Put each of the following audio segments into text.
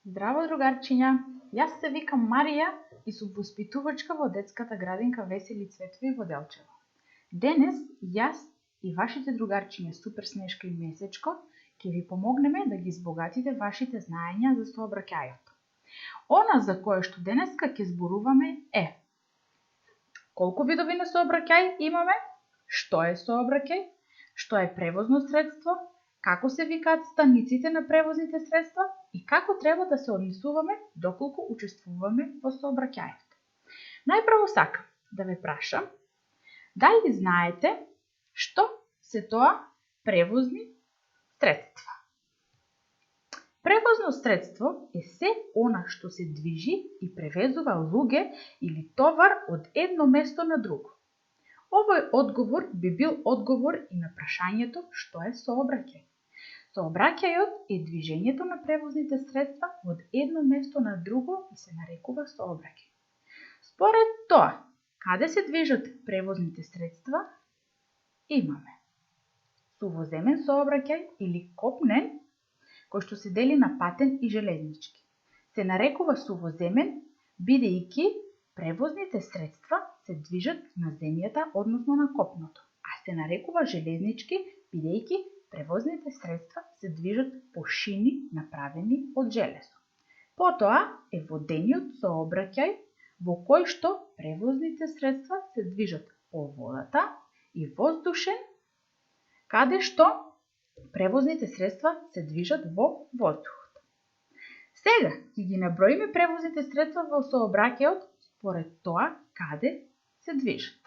Здраво, другарчиња! Јас се викам Марија и сум воспитувачка во детската градинка Весели Цветови во Делчево. Денес јас и вашите другарчиња Супер Снежка и Месечко ќе ви помогнеме да ги избогатите вашите знаења за сообраќајот. Она за кое што денеска ќе зборуваме е колку видови на сообраќај имаме, што е сообраќај, што е превозно средство, како се викаат станиците на превозните средства и како треба да се однесуваме доколку учествуваме во сообраќајот. Најпрво сакам да ве прашам, дали знаете што се тоа превозни средства? Превозно средство е се она што се движи и превезува луѓе или товар од едно место на друго. Овој одговор би бил одговор и на прашањето што е сообраќај. Сообраќајот е движењето на превозните средства од едно место на друго и се нарекува сообраќај. Според тоа, каде се движат превозните средства, имаме сувоземен сообраќај или копнен, кој што се дели на патен и железнички. Се нарекува сувоземен, бидејќи превозните средства се движат на земјата, односно на копното, а се нарекува железнички, бидејќи превозните средства се движат по шини направени од железо. Потоа е водениот сообраќај во кој што превозните средства се движат по водата и воздушен, каде што превозните средства се движат во воздухот. Сега ќе ги наброиме превозните средства во сообраќајот според тоа каде се движат.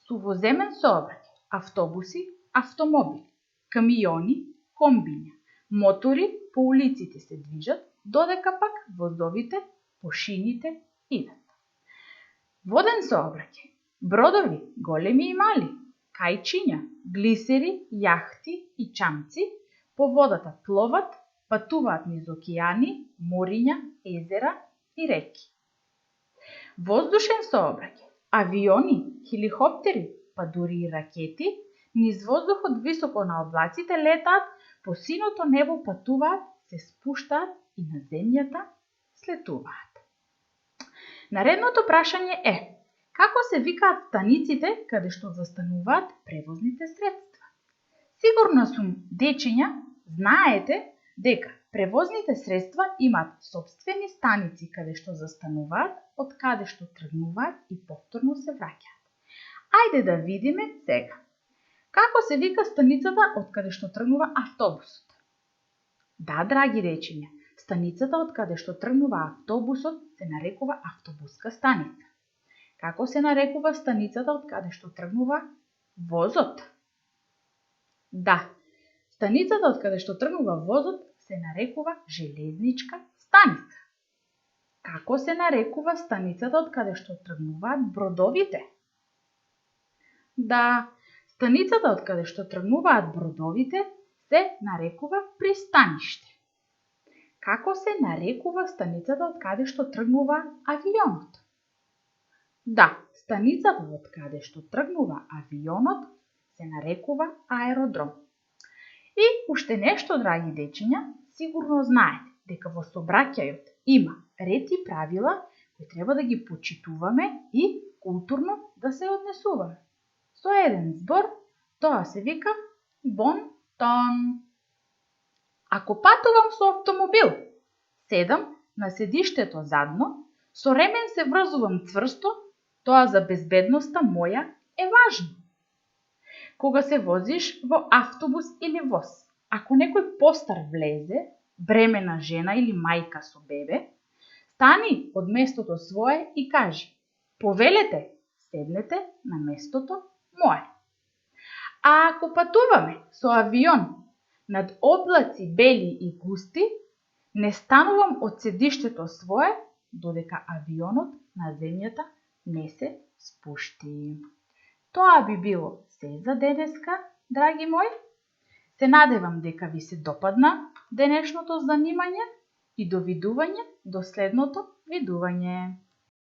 Сувоземен сообраќај: автобуси, автомобили, камиони, комбиња, мотори по улиците се движат, додека пак возовите по шините идат. Воден сообраќај: бродови, големи и мали, кајчиња, глисери, јахти и чамци по водата пловат, патуваат низ океани, мориња, езера и реки. Воздушен сообраќај: авиони, хеликоптери, па дури и ракети, низ воздухот високо на облаците летаат, по синото небо патуваат, се спуштаат и на земјата слетуваат. Наредното прашање е: како се викаат станиците каде што застануваат превозните средства? Сигурна сум, дечиња, знаете дека превозните средства имаат сопствени станици каде што застануваат, од каде што тргнуваат и повторно се враќаат. Ајде да видиме сега. Како се вика станицата од каде што тргнува автобусот? Да, драги речиња, станицата од каде што тргнува автобусот се нарекува автобуска станица. Како се нарекува станицата од каде што тргнува возот? Да, станицата од каде што тргнува возот се нарекува железничка станица. Како се нарекува станицата од каде што тргнуваат бродовите? Да, станицата од каде што тргнуваат бродовите се нарекува пристаниште. Како се нарекува станицата од каде што тргнува авионот? Да, станицата од каде што тргнува авионот се нарекува аеродром. И уште нешто, драги дечиња, сигурно знаете дека во сообраќајот има ред и правила кои треба да ги почитуваме и културно да се однесуваме. Со еден збор, тоа се вика бон тон. Ако патувам со автомобил, седам на седиштето задно, со ремен се врзувам цврсто, тоа за безбедноста моја е важно. Кога се возиш во автобус или воз, ако некој постар влезе, бремена жена или мајка со бебе, стани од местото свое и кажи: повелете, седнете на местото мое. А ако патуваме со авион над облаци бели и густи, не станувам од седиштето свое, додека авионот на земјата не се спушти. Тоа би било се за денеска, драги мои. Се надевам дека ви се допадна денешното занимање и довидување до следното видување.